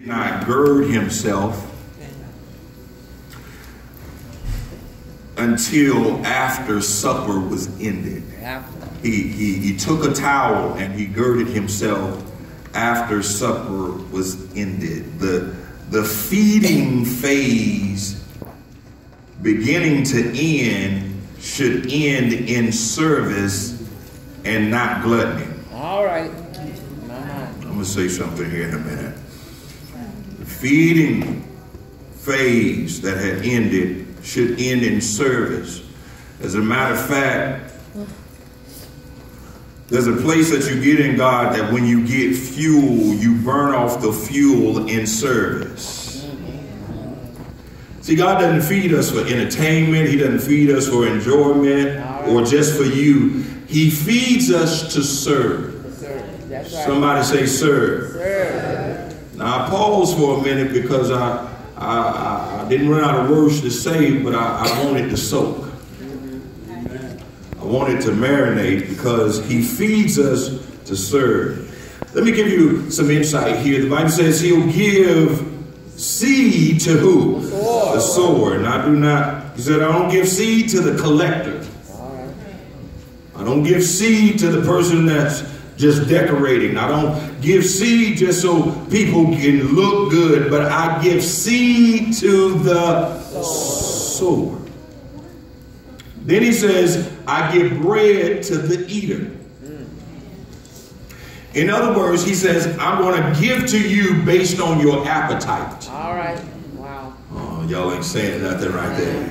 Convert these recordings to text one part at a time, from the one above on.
not gird himself until after supper was ended. He took a towel and he girded himself after supper was ended. The feeding phase beginning to end should end in service and not gluttony. All right. I'm going to say something here in a minute. The feeding phase that had ended should end in service. As a matter of fact, there's a place that you get in God that when you get fuel, you burn off the fuel in service. See, God doesn't feed us for entertainment. He doesn't feed us for enjoyment or just for you. He feeds us to serve. That's right. Somebody say serve. Serve. Now I pause for a minute because I didn't run out of words to say, but I wanted to soak. I wanted to marinate because he feeds us to serve. Let me give you some insight here. The Bible says he'll give seed to who? The sower. And I do not, he said, I don't give seed to the collector. I don't give seed to the person that's just decorating. I don't give seed just so people can look good, but I give seed to the sower. Then he says, I give bread to the eater. In other words, he says, I'm going to give to you based on your appetite. All right. Wow. Oh, y'all ain't saying nothing right there.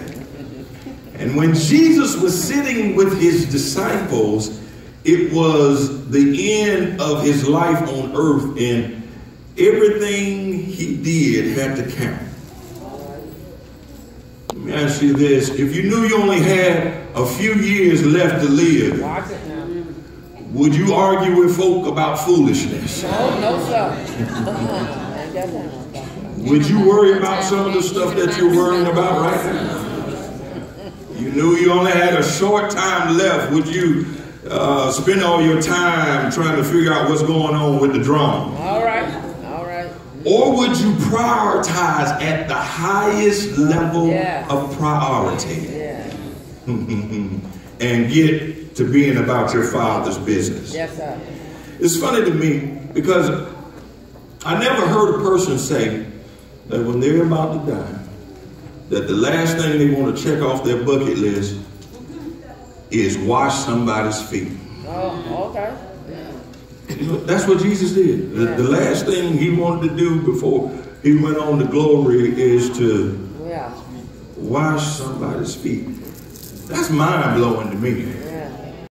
And when Jesus was sitting with his disciples, it was the end of his life on earth, and everything he did had to count. Let me ask you this. If you knew you only had a few years left to live, would you argue with folk about foolishness? No, sir. Would you worry about some of the stuff that you're worrying about right now? You knew you only had a short time left. Would you spend all your time trying to figure out what's going on with the drama? All right. All right. Or would you prioritize at the highest level of priority and get to being about your Father's business? Yes, sir. It's funny to me because I never heard a person say that when they're about to die, that the last thing they want to check off their bucket list is wash somebody's feet. Oh, okay. You know, that's what Jesus did. The last thing he wanted to do before he went on to glory is to wash somebody's feet. That's mind-blowing to me.